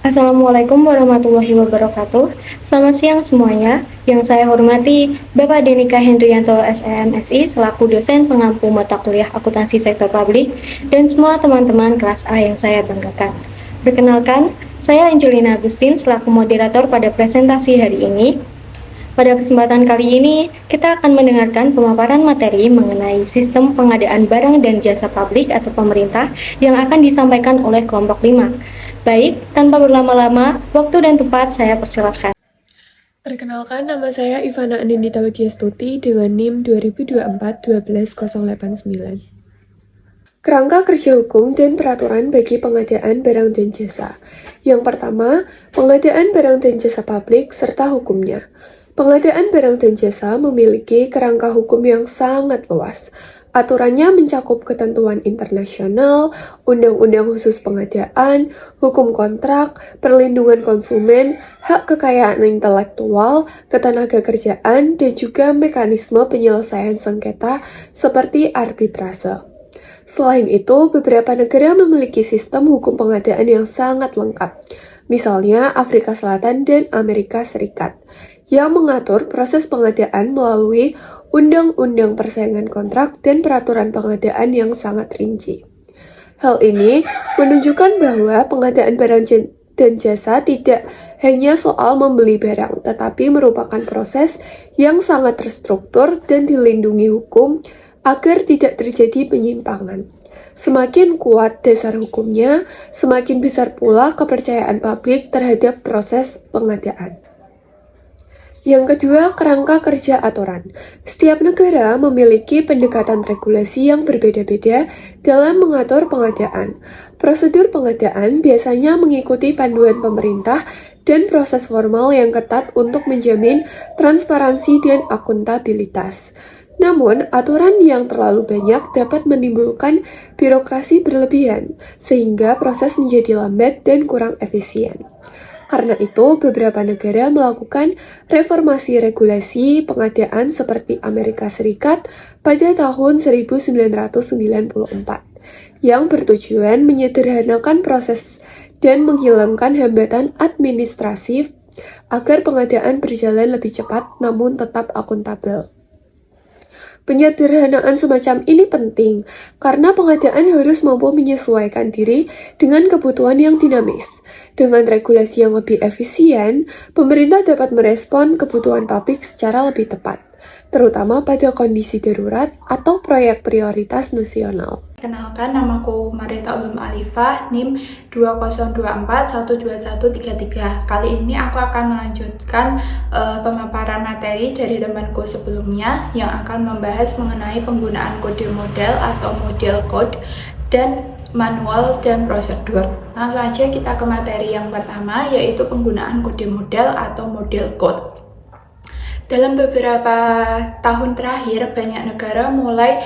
Assalamualaikum warahmatullahi wabarakatuh. Selamat siang semuanya. Yang saya hormati Bapak Denika Hendrianto SEMSI selaku dosen pengampu mata kuliah akuntansi sektor publik dan semua teman-teman kelas A yang saya banggakan. Perkenalkan, saya Angelina Agustin selaku moderator pada presentasi hari ini. Pada kesempatan kali ini, kita akan mendengarkan pemaparan materi mengenai sistem pengadaan barang dan jasa publik atau pemerintah yang akan disampaikan oleh kelompok 5. Baik, tanpa berlama-lama, waktu dan tempat saya persilahkan. Perkenalkan, nama saya Ivana Anindita Widyastuti dengan NIM 2024-12089. Kerangka kerja hukum dan peraturan bagi pengadaan barang dan jasa. Yang pertama, pengadaan barang dan jasa publik serta hukumnya. Pengadaan barang dan jasa memiliki kerangka hukum yang sangat luas. Aturannya mencakup ketentuan internasional, undang-undang khusus pengadaan, hukum kontrak, perlindungan konsumen, hak kekayaan intelektual, ketenaga kerjaan, dan juga mekanisme penyelesaian sengketa seperti arbitrase. Selain itu, beberapa negara memiliki sistem hukum pengadaan yang sangat lengkap, misalnya Afrika Selatan dan Amerika Serikat, yang mengatur proses pengadaan melalui undang-undang persaingan kontrak dan peraturan pengadaan yang sangat rinci. Hal ini menunjukkan bahwa pengadaan barang dan jasa tidak hanya soal membeli barang, tetapi merupakan proses yang sangat terstruktur dan dilindungi hukum agar tidak terjadi penyimpangan. Semakin kuat dasar hukumnya, semakin besar pula kepercayaan publik terhadap proses pengadaan. Yang kedua, kerangka kerja aturan. Setiap negara memiliki pendekatan regulasi yang berbeda-beda dalam mengatur pengadaan. Prosedur pengadaan biasanya mengikuti panduan pemerintah dan proses formal yang ketat untuk menjamin transparansi dan akuntabilitas. Namun, aturan yang terlalu banyak dapat menimbulkan birokrasi berlebihan, sehingga proses menjadi lambat dan kurang efisien. Karena itu, beberapa negara melakukan reformasi regulasi pengadaan seperti Amerika Serikat pada tahun 1994, yang bertujuan menyederhanakan proses dan menghilangkan hambatan administratif agar pengadaan berjalan lebih cepat namun tetap akuntabel. Penyederhanaan semacam ini penting karena pengadaan harus mampu menyesuaikan diri dengan kebutuhan yang dinamis. Dengan regulasi yang lebih efisien, pemerintah dapat merespon kebutuhan publik secara lebih tepat, terutama pada kondisi darurat atau proyek prioritas nasional. Kenalkan, namaku Marita Ulum Alifah, NIM 2024-12133. Kali ini aku akan melanjutkan pemaparan materi dari temanku sebelumnya yang akan membahas mengenai penggunaan kode model atau model code dan manual dan prosedur. Langsung aja kita ke materi yang pertama, yaitu penggunaan kode model atau model code. Dalam beberapa tahun terakhir, banyak negara mulai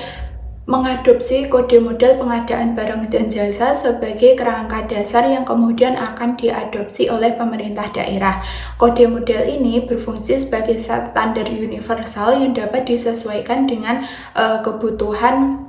mengadopsi kode model pengadaan barang dan jasa sebagai kerangka dasar yang kemudian akan diadopsi oleh pemerintah daerah. Kode model ini berfungsi sebagai standar universal yang dapat disesuaikan dengan kebutuhan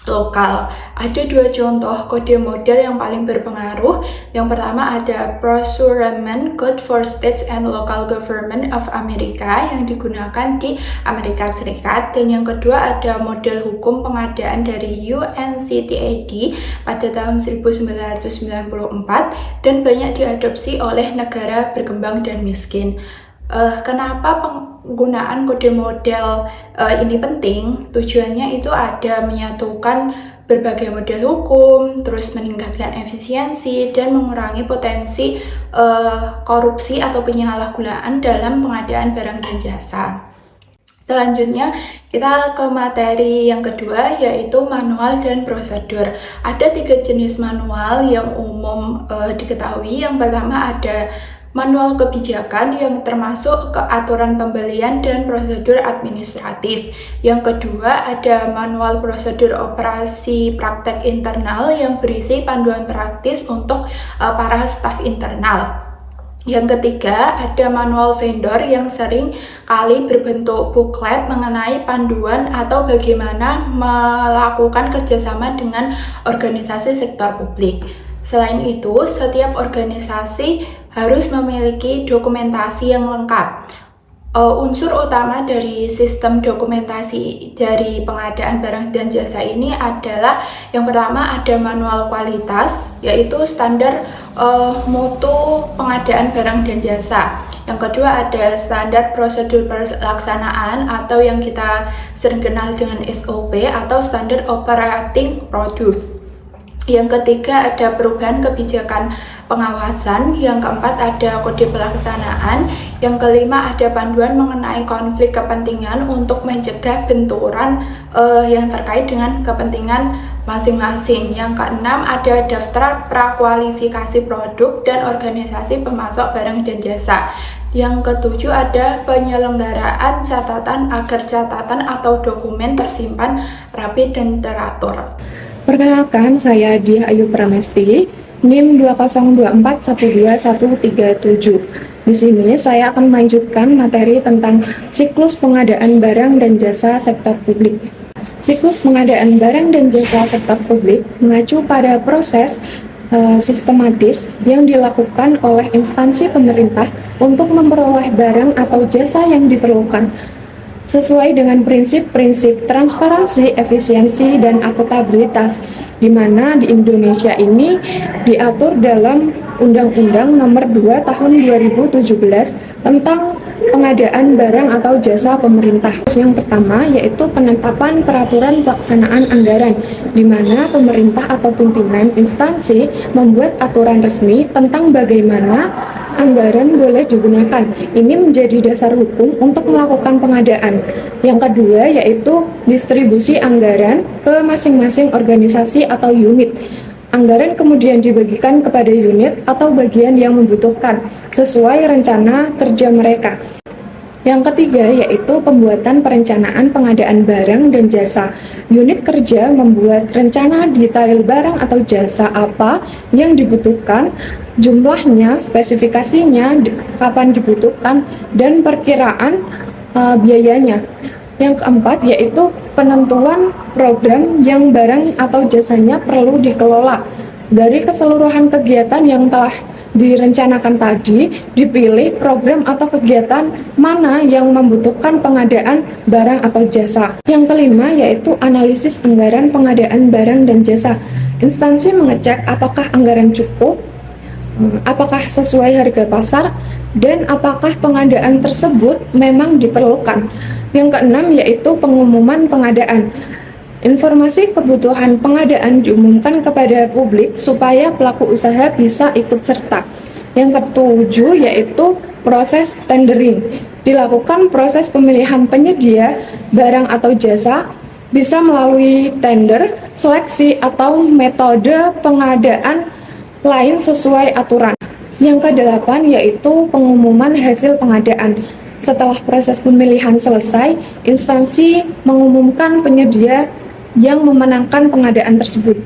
lokal. Ada dua contoh kode model yang paling berpengaruh. Yang pertama ada Procurement Code for States and Local Government of America yang digunakan di Amerika Serikat, dan yang kedua ada model hukum pengadaan dari UNCTAD pada tahun 1994 dan banyak diadopsi oleh negara berkembang dan miskin. Kenapa penggunaan kode model ini penting? Tujuannya itu ada menyatukan berbagai model hukum, terus meningkatkan efisiensi dan mengurangi potensi korupsi atau penyalahgunaan dalam pengadaan barang dan jasa. Selanjutnya kita ke materi yang kedua, yaitu manual dan prosedur. Ada 3 jenis manual yang umum diketahui. Yang pertama ada manual kebijakan yang termasuk ke aturan pembelian dan prosedur administratif. Yang kedua ada manual prosedur operasi praktek internal yang berisi panduan praktis untuk para staf internal. Yang ketiga ada manual vendor yang sering kali berbentuk booklet mengenai panduan atau bagaimana melakukan kerjasama dengan organisasi sektor publik. Selain itu, setiap organisasi harus memiliki dokumentasi yang lengkap. Unsur utama dari sistem dokumentasi dari pengadaan barang dan jasa ini adalah yang pertama ada manual kualitas, yaitu standar mutu pengadaan barang dan jasa. Yang kedua ada standar prosedur pelaksanaan atau yang kita sering kenal dengan SOP atau standar operating procedures. Yang ketiga ada perubahan kebijakan pengawasan, yang keempat ada kode pelaksanaan, yang kelima ada panduan mengenai konflik kepentingan untuk mencegah benturan yang terkait dengan kepentingan masing-masing. Yang keenam ada daftar prakualifikasi produk dan organisasi pemasok barang dan jasa. Yang ketujuh ada penyelenggaraan catatan agar catatan atau dokumen tersimpan rapi dan teratur. Perkenalkan, saya Diah Ayu Pramesti, NIM 202412137. Di sini saya akan melanjutkan materi tentang siklus pengadaan barang dan jasa sektor publik. Siklus pengadaan barang dan jasa sektor publik mengacu pada proses sistematis yang dilakukan oleh instansi pemerintah untuk memperoleh barang atau jasa yang diperlukan sesuai dengan prinsip-prinsip transparansi, efisiensi, dan akuntabilitas, di mana di Indonesia ini diatur dalam Undang-Undang Nomor 2 Tahun 2017 tentang pengadaan barang atau jasa pemerintah. Yang pertama yaitu penetapan peraturan pelaksanaan anggaran, di mana pemerintah atau pimpinan instansi membuat aturan resmi tentang bagaimana anggaran boleh digunakan. Ini menjadi dasar hukum untuk melakukan pengadaan. Yang kedua yaitu distribusi anggaran ke masing-masing organisasi atau unit. Anggaran kemudian dibagikan kepada unit atau bagian yang membutuhkan sesuai rencana kerja mereka. Yang ketiga yaitu pembuatan perencanaan pengadaan barang dan jasa. Unit kerja membuat rencana detail barang atau jasa apa yang dibutuhkan, jumlahnya, spesifikasinya, kapan dibutuhkan, dan perkiraan biayanya. Yang keempat yaitu penentuan program yang barang atau jasanya perlu dikelola. Dari keseluruhan kegiatan yang telah direncanakan tadi, dipilih program atau kegiatan mana yang membutuhkan pengadaan barang atau jasa. Yang kelima yaitu analisis anggaran pengadaan barang dan jasa. Instansi mengecek apakah anggaran cukup, apakah sesuai harga pasar, dan apakah pengadaan tersebut memang diperlukan. Yang keenam yaitu pengumuman pengadaan. Informasi kebutuhan pengadaan diumumkan kepada publik supaya pelaku usaha bisa ikut serta. Yang ketujuh yaitu proses tendering. Dilakukan proses pemilihan penyedia barang atau jasa bisa melalui tender, seleksi, atau metode pengadaan lain sesuai aturan. Yang kedelapan yaitu pengumuman hasil pengadaan. Setelah proses pemilihan selesai, instansi mengumumkan penyedia yang memenangkan pengadaan tersebut.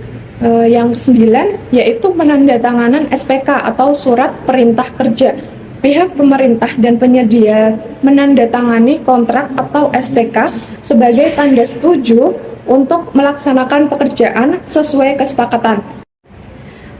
Yang kesembilan yaitu penandatanganan SPK atau surat perintah kerja. Pihak pemerintah dan penyedia menandatangani kontrak atau SPK sebagai tanda setuju untuk melaksanakan pekerjaan sesuai kesepakatan.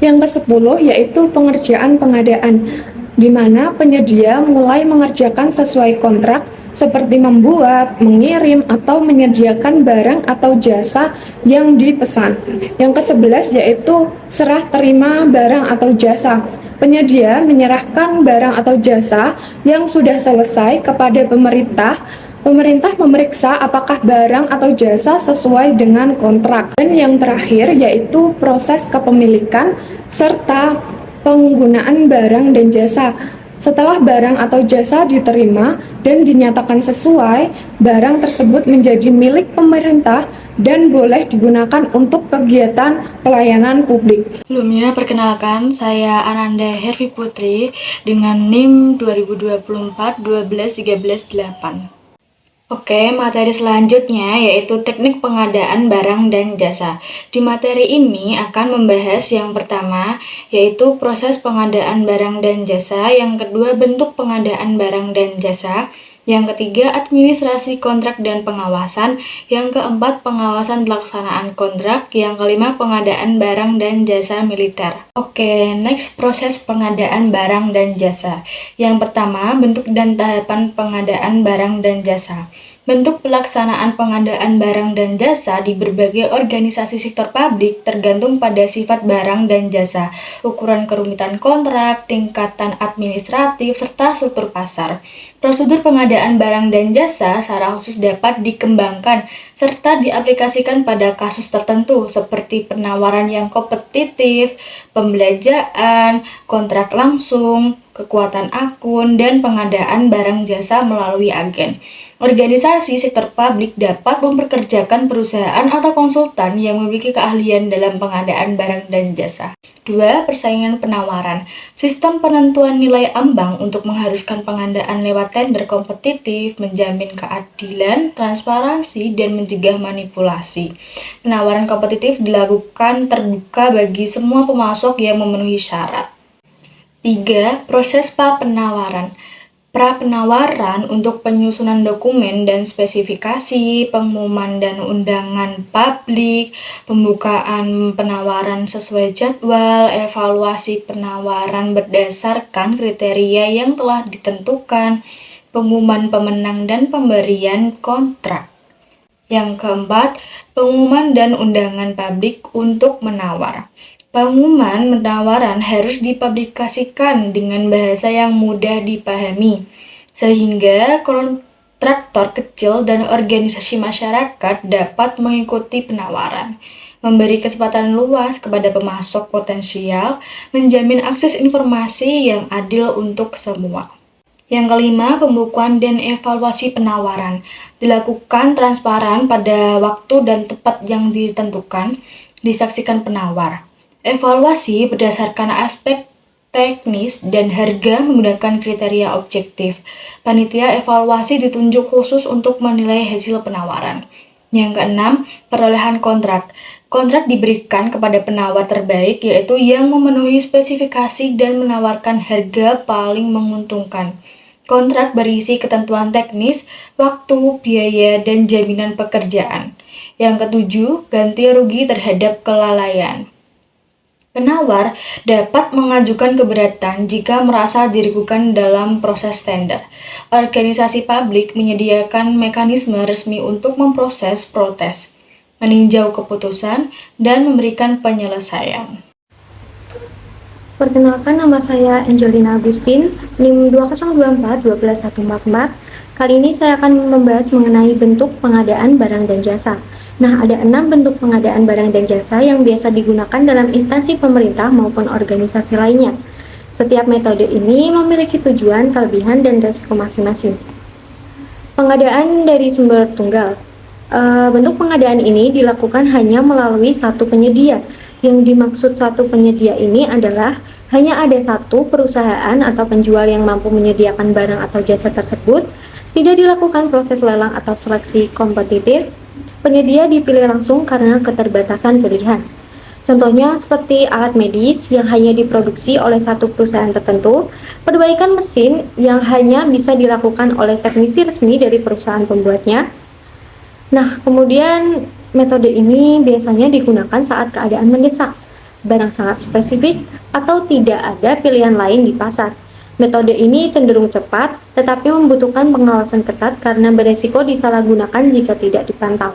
Yang ke-10 yaitu pengerjaan pengadaan, di mana penyedia mulai mengerjakan sesuai kontrak seperti membuat, mengirim, atau menyediakan barang atau jasa yang dipesan. Yang ke-11 yaitu serah terima barang atau jasa. Penyedia menyerahkan barang atau jasa yang sudah selesai kepada pemerintah. Pemerintah memeriksa apakah barang atau jasa sesuai dengan kontrak. Dan yang terakhir yaitu proses kepemilikan serta penggunaan barang dan jasa. Setelah barang atau jasa diterima dan dinyatakan sesuai, barang tersebut menjadi milik pemerintah dan boleh digunakan untuk kegiatan pelayanan publik. Sebelumnya, perkenalkan, saya Ananda Hervi Putri dengan NIM 2024-12-13-8. Oke, materi selanjutnya yaitu teknik pengadaan barang dan jasa. Di materi ini akan membahas yang pertama yaitu proses pengadaan barang dan jasa, yang kedua bentuk pengadaan barang dan jasa, Yang ketiga, administrasi kontrak dan pengawasan. Yang keempat, pengawasan pelaksanaan kontrak. Yang kelima, pengadaan barang dan jasa militer. Oke, next, proses pengadaan barang dan jasa. Yang pertama, bentuk dan tahapan pengadaan barang dan jasa. Bentuk pelaksanaan pengadaan barang dan jasa di berbagai organisasi sektor publik tergantung pada sifat barang dan jasa, ukuran kerumitan kontrak, tingkatan administratif, serta struktur pasar. Prosedur pengadaan barang dan jasa secara khusus dapat dikembangkan serta diaplikasikan pada kasus tertentu seperti penawaran yang kompetitif, pembelanjaan, kontrak langsung, kekuatan akun, dan pengadaan barang jasa melalui agen. Organisasi sektor publik dapat mempekerjakan perusahaan atau konsultan yang memiliki keahlian dalam pengadaan barang dan jasa. 2. Persaingan penawaran. Sistem penentuan nilai ambang untuk mengharuskan pengadaan lewat tender kompetitif, menjamin keadilan, transparansi, dan mencegah manipulasi. Penawaran kompetitif dilakukan terbuka bagi semua pemasok yang memenuhi syarat. 3. Proses pra-penawaran. Pra-penawaran untuk penyusunan dokumen dan spesifikasi, pengumuman dan undangan publik, pembukaan penawaran sesuai jadwal, evaluasi penawaran berdasarkan kriteria yang telah ditentukan, pengumuman pemenang dan pemberian kontrak. Yang keempat, pengumuman dan undangan publik untuk menawar. Pengumuman penawaran harus dipublikasikan dengan bahasa yang mudah dipahami, sehingga kontraktor kecil dan organisasi masyarakat dapat mengikuti penawaran, memberi kesempatan luas kepada pemasok potensial, menjamin akses informasi yang adil untuk semua. Yang kelima, pembukuan dan evaluasi penawaran. Dilakukan transparan pada waktu dan tempat yang ditentukan, disaksikan penawar. Evaluasi berdasarkan aspek teknis dan harga menggunakan kriteria objektif. Panitia evaluasi ditunjuk khusus untuk menilai hasil penawaran. Yang keenam, perolehan kontrak. Kontrak diberikan kepada penawar terbaik, yaitu yang memenuhi spesifikasi dan menawarkan harga paling menguntungkan. Kontrak berisi ketentuan teknis, waktu, biaya, dan jaminan pekerjaan. Yang ketujuh, ganti rugi terhadap kelalaian. Penawar dapat mengajukan keberatan jika merasa dirugikan dalam proses tender. Organisasi publik menyediakan mekanisme resmi untuk memproses protes, meninjau keputusan, dan memberikan penyelesaian. Perkenalkan, nama saya Angelina Agustin, NIM 202412144. Kali ini saya akan membahas mengenai bentuk pengadaan barang dan jasa. Nah, ada 6 bentuk pengadaan barang dan jasa yang biasa digunakan dalam instansi pemerintah maupun organisasi lainnya. Setiap metode ini memiliki tujuan, kelebihan, dan resiko masing-masing. Pengadaan dari sumber tunggal. Bentuk pengadaan ini dilakukan hanya melalui satu penyedia. Yang dimaksud satu penyedia ini adalah hanya ada satu perusahaan atau penjual yang mampu menyediakan barang atau jasa tersebut, tidak dilakukan proses lelang atau seleksi kompetitif. Penyedia dipilih langsung karena keterbatasan pilihan. Contohnya seperti alat medis yang hanya diproduksi oleh satu perusahaan tertentu, perbaikan mesin yang hanya bisa dilakukan oleh teknisi resmi dari perusahaan pembuatnya. Nah, kemudian metode ini biasanya digunakan saat keadaan mendesak, barang sangat spesifik, atau tidak ada pilihan lain di pasar. Metode ini cenderung cepat, tetapi membutuhkan pengawasan ketat karena beresiko disalahgunakan jika tidak dipantau.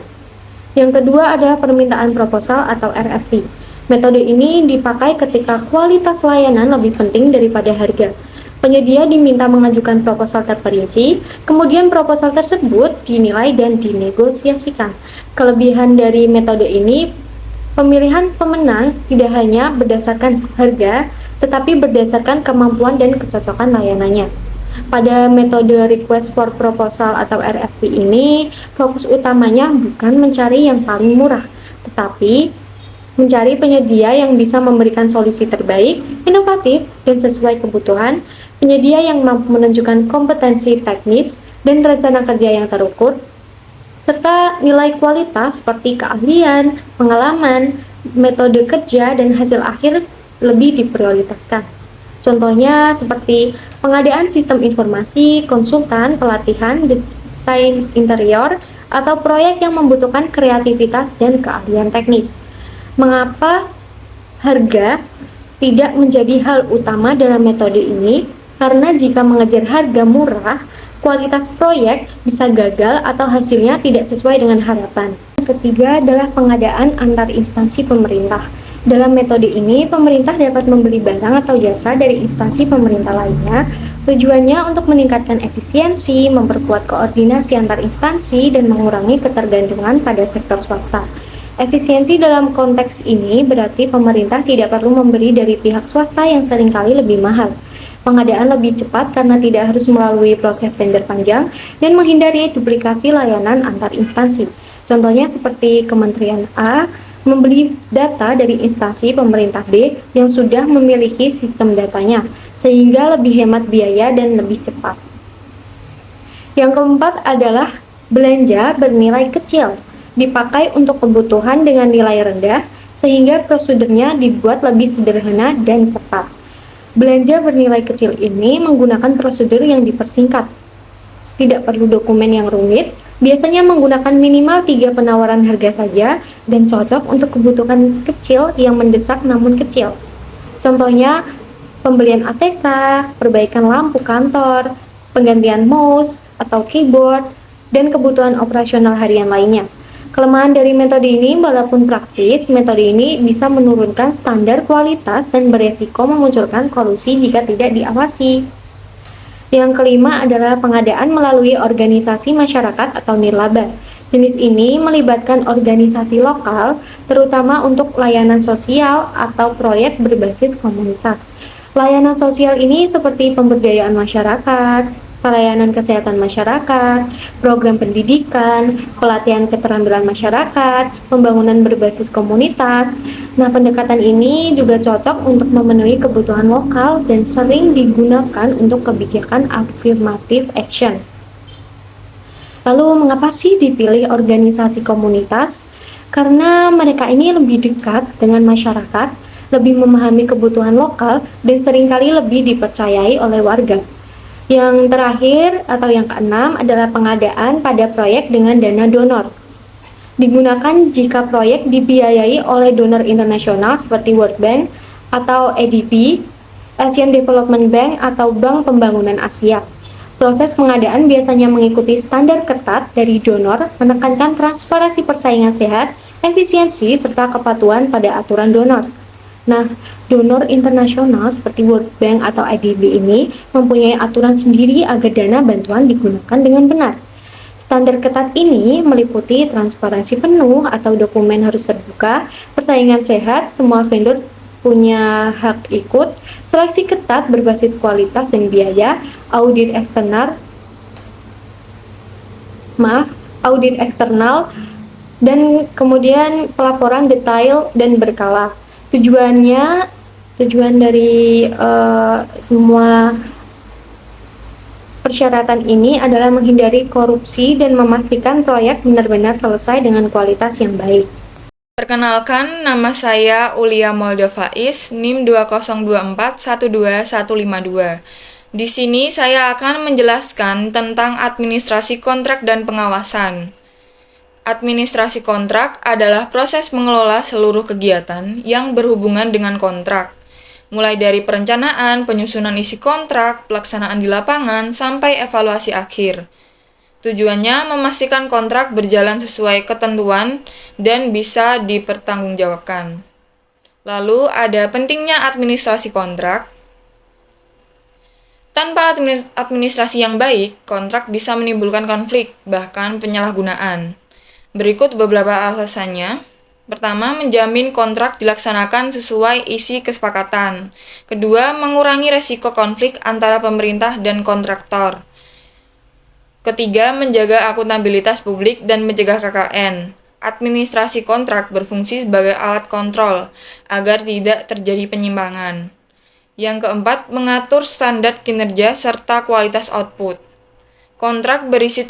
Yang kedua adalah permintaan proposal atau RFP. Metode ini dipakai ketika kualitas layanan lebih penting daripada harga. Penyedia diminta mengajukan proposal terperinci, kemudian proposal tersebut dinilai dan dinegosiasikan. Kelebihan dari metode ini, pemilihan pemenang tidak hanya berdasarkan harga, tetapi berdasarkan kemampuan dan kecocokan layanannya. Pada metode request for proposal atau RFP ini, fokus utamanya bukan mencari yang paling murah, tetapi mencari penyedia yang bisa memberikan solusi terbaik, inovatif, dan sesuai kebutuhan, penyedia yang mampu menunjukkan kompetensi teknis dan rencana kerja yang terukur, serta nilai kualitas seperti keahlian, pengalaman, metode kerja, dan hasil akhir lebih diprioritaskan. Contohnya seperti pengadaan sistem informasi, konsultan, pelatihan, desain interior, atau proyek yang membutuhkan kreativitas dan keahlian teknis. Mengapa harga tidak menjadi hal utama dalam metode ini? Karena jika mengejar harga murah, kualitas proyek bisa gagal atau hasilnya tidak sesuai dengan harapan. Yang ketiga adalah pengadaan antar instansi pemerintah. Dalam metode ini, pemerintah dapat membeli barang atau jasa dari instansi pemerintah lainnya. Tujuannya untuk meningkatkan efisiensi, memperkuat koordinasi antar instansi, dan mengurangi ketergantungan pada sektor swasta. Efisiensi dalam konteks ini berarti pemerintah tidak perlu membeli dari pihak swasta yang seringkali lebih mahal. Pengadaan lebih cepat karena tidak harus melalui proses tender panjang dan menghindari duplikasi layanan antar instansi. Contohnya seperti Kementerian A membeli data dari instansi pemerintah B yang sudah memiliki sistem datanya, sehingga lebih hemat biaya dan lebih cepat. Yang keempat adalah belanja bernilai kecil, dipakai untuk kebutuhan dengan nilai rendah, sehingga prosedurnya dibuat lebih sederhana dan cepat. Belanja bernilai kecil ini menggunakan prosedur yang dipersingkat. Tidak perlu dokumen yang rumit, biasanya menggunakan minimal 3 penawaran harga saja dan cocok untuk kebutuhan kecil yang mendesak namun kecil. Contohnya, pembelian ATK, perbaikan lampu kantor, penggantian mouse atau keyboard, dan kebutuhan operasional harian lainnya. Kelemahan dari metode ini, walaupun praktis, metode ini bisa menurunkan standar kualitas dan beresiko memunculkan kolusi jika tidak diawasi. Yang kelima adalah pengadaan melalui organisasi masyarakat atau nirlaba. Jenis ini melibatkan organisasi lokal, terutama untuk layanan sosial atau proyek berbasis komunitas. Layanan sosial ini seperti pemberdayaan masyarakat, pelayanan kesehatan masyarakat, program pendidikan, pelatihan keterampilan masyarakat, pembangunan berbasis komunitas. Nah, pendekatan ini juga cocok untuk memenuhi kebutuhan lokal dan sering digunakan untuk kebijakan affirmative action. Lalu, mengapa sih dipilih organisasi komunitas? Karena mereka ini lebih dekat dengan masyarakat, lebih memahami kebutuhan lokal, dan seringkali lebih dipercayai oleh warga. Yang terakhir atau yang keenam adalah pengadaan pada proyek dengan dana donor. Digunakan jika proyek dibiayai oleh donor internasional seperti World Bank atau ADB, Asian Development Bank atau Bank Pembangunan Asia. Proses pengadaan biasanya mengikuti standar ketat dari donor, menekankan transparansi persaingan sehat, efisiensi, serta kepatuhan pada aturan donor. Nah, donor internasional seperti World Bank atau IDB ini mempunyai aturan sendiri agar dana bantuan digunakan dengan benar. Standar ketat ini meliputi transparansi penuh atau dokumen harus terbuka, persaingan sehat, semua vendor punya hak ikut, seleksi ketat berbasis kualitas dan biaya, audit eksternal, dan kemudian pelaporan detail dan berkala. Tujuan dari semua persyaratan ini adalah menghindari korupsi dan memastikan proyek benar-benar selesai dengan kualitas yang baik. Perkenalkan, nama saya Ulia Moldovais, NIM 202412152. Di sini saya akan menjelaskan tentang administrasi kontrak dan pengawasan. Administrasi kontrak adalah proses mengelola seluruh kegiatan yang berhubungan dengan kontrak, mulai dari perencanaan, penyusunan isi kontrak, pelaksanaan di lapangan, sampai evaluasi akhir. Tujuannya memastikan kontrak berjalan sesuai ketentuan dan bisa dipertanggungjawabkan. Lalu ada pentingnya administrasi kontrak. Tanpa administrasi yang baik, kontrak bisa menimbulkan konflik, bahkan penyalahgunaan. Berikut beberapa alasannya. Pertama, menjamin kontrak dilaksanakan sesuai isi kesepakatan. Kedua, mengurangi resiko konflik antara pemerintah dan kontraktor. Ketiga, menjaga akuntabilitas publik dan mencegah KKN. Administrasi kontrak berfungsi sebagai alat kontrol agar tidak terjadi penyimpangan. Yang keempat, mengatur standar kinerja serta kualitas output. Kontrak berisi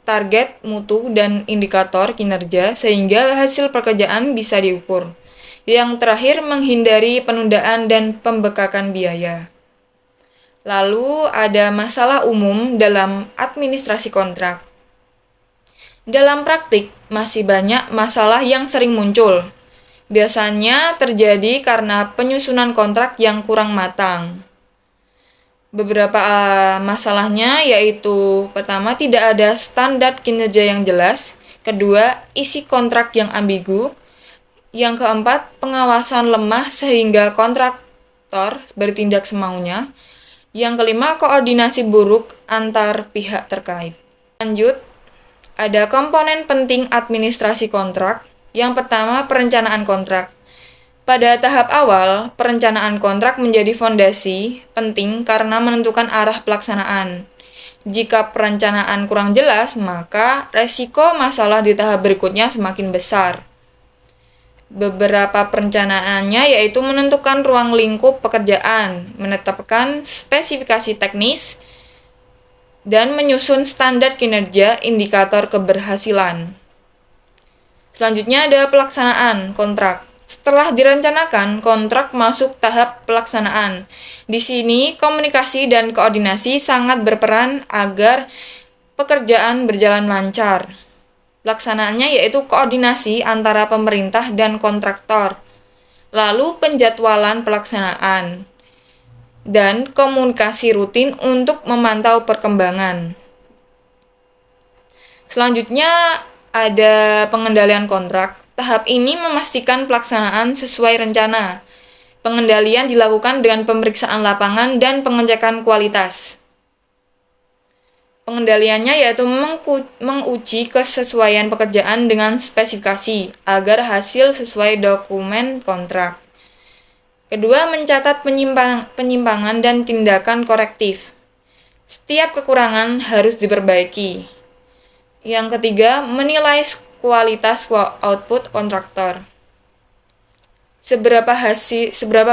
target, mutu, dan indikator kinerja sehingga hasil pekerjaan bisa diukur. Yang terakhir, menghindari penundaan dan pembengkakan biaya. Lalu ada masalah umum dalam administrasi kontrak. Dalam praktik, masih banyak masalah yang sering muncul. Biasanya terjadi karena penyusunan kontrak yang kurang matang. Beberapa masalahnya yaitu pertama, tidak ada standar kinerja yang jelas, kedua, isi kontrak yang ambigu, yang keempat, pengawasan lemah sehingga kontraktor bertindak semaunya, yang kelima, koordinasi buruk antar pihak terkait. Lanjut, ada komponen penting administrasi kontrak. Yang pertama, perencanaan kontrak. Pada tahap awal, perencanaan kontrak menjadi fondasi penting karena menentukan arah pelaksanaan. Jika perencanaan kurang jelas, maka resiko masalah di tahap berikutnya semakin besar. Beberapa perencanaannya yaitu menentukan ruang lingkup pekerjaan, menetapkan spesifikasi teknis, dan menyusun standar kinerja indikator keberhasilan. Selanjutnya ada pelaksanaan kontrak. Setelah direncanakan, kontrak masuk tahap pelaksanaan. Di sini, komunikasi dan koordinasi sangat berperan agar pekerjaan berjalan lancar. Pelaksanaannya yaitu koordinasi antara pemerintah dan kontraktor, lalu penjadwalan pelaksanaan, dan komunikasi rutin untuk memantau perkembangan. Selanjutnya ada pengendalian kontrak. Tahap ini memastikan pelaksanaan sesuai rencana. Pengendalian dilakukan dengan pemeriksaan lapangan dan pengecekan kualitas. Pengendaliannya yaitu menguji kesesuaian pekerjaan dengan spesifikasi agar hasil sesuai dokumen kontrak. Kedua, mencatat penyimpangan dan tindakan korektif. Setiap kekurangan harus diperbaiki. Yang ketiga, menilai kualitas output kontraktor. Seberapa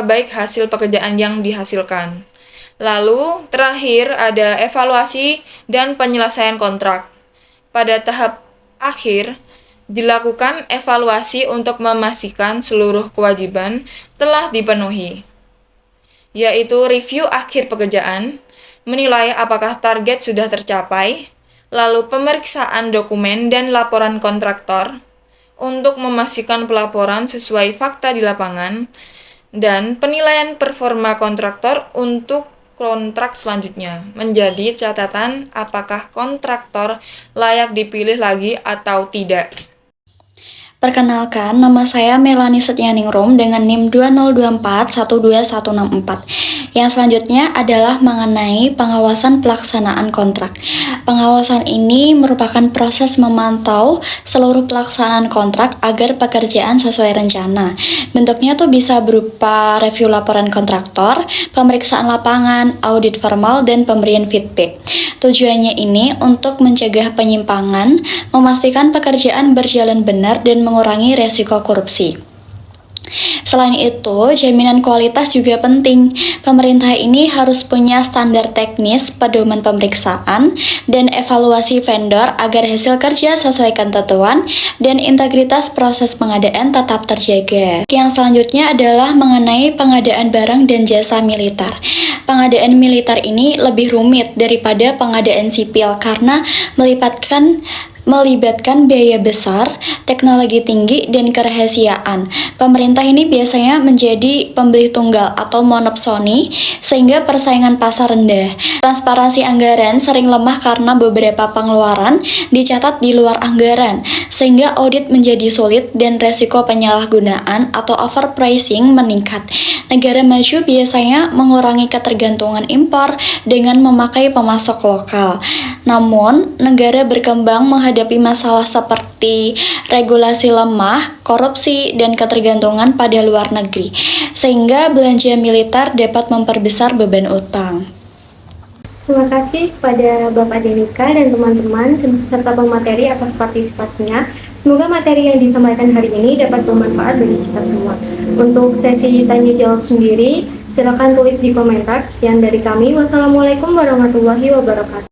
baik hasil pekerjaan yang dihasilkan. Lalu, terakhir ada evaluasi dan penyelesaian kontrak. Pada tahap akhir, dilakukan evaluasi untuk memastikan seluruh kewajiban telah dipenuhi, yaitu review akhir pekerjaan, menilai apakah target sudah tercapai, lalu pemeriksaan dokumen dan laporan kontraktor untuk memastikan pelaporan sesuai fakta di lapangan, dan penilaian performa kontraktor untuk kontrak selanjutnya. Menjadi catatan apakah kontraktor layak dipilih lagi atau tidak. Perkenalkan, nama saya Melani Setyaningrum dengan NIM 202412164. Yang selanjutnya adalah mengenai pengawasan pelaksanaan kontrak. Pengawasan ini merupakan proses memantau seluruh pelaksanaan kontrak agar pekerjaan sesuai rencana. Bentuknya tuh bisa berupa review laporan kontraktor, pemeriksaan lapangan, audit formal, dan pemberian feedback. Tujuannya ini untuk mencegah penyimpangan, memastikan pekerjaan berjalan benar, dan mengurangi resiko korupsi. Selain itu, jaminan kualitas juga penting. Pemerintah ini harus punya standar teknis, pedoman pemeriksaan, dan evaluasi vendor agar hasil kerja sesuai ketentuan dan integritas proses pengadaan tetap terjaga. Yang selanjutnya adalah mengenai pengadaan barang dan jasa militer. Pengadaan militer ini lebih rumit daripada pengadaan sipil karena melibatkan biaya besar, teknologi tinggi, dan kerahasiaan. Pemerintah ini biasanya menjadi pembeli tunggal atau monopsoni sehingga persaingan pasar rendah. Transparansi anggaran sering lemah karena beberapa pengeluaran dicatat di luar anggaran, sehingga audit menjadi sulit dan resiko penyalahgunaan atau overpricing meningkat. Negara maju biasanya mengurangi ketergantungan impor dengan memakai pemasok lokal. Namun, negara berkembang menghadapi masalah seperti regulasi lemah, korupsi, dan ketergantungan pada luar negeri, sehingga belanja militer dapat memperbesar beban utang. Terima kasih kepada Bapak Denika dan teman-teman serta pemateri atas partisipasinya. Semoga materi yang disampaikan hari ini dapat bermanfaat bagi kita semua. Untuk sesi tanya jawab sendiri, silakan tulis di komentar. Sekian dari kami. Wassalamualaikum warahmatullahi wabarakatuh.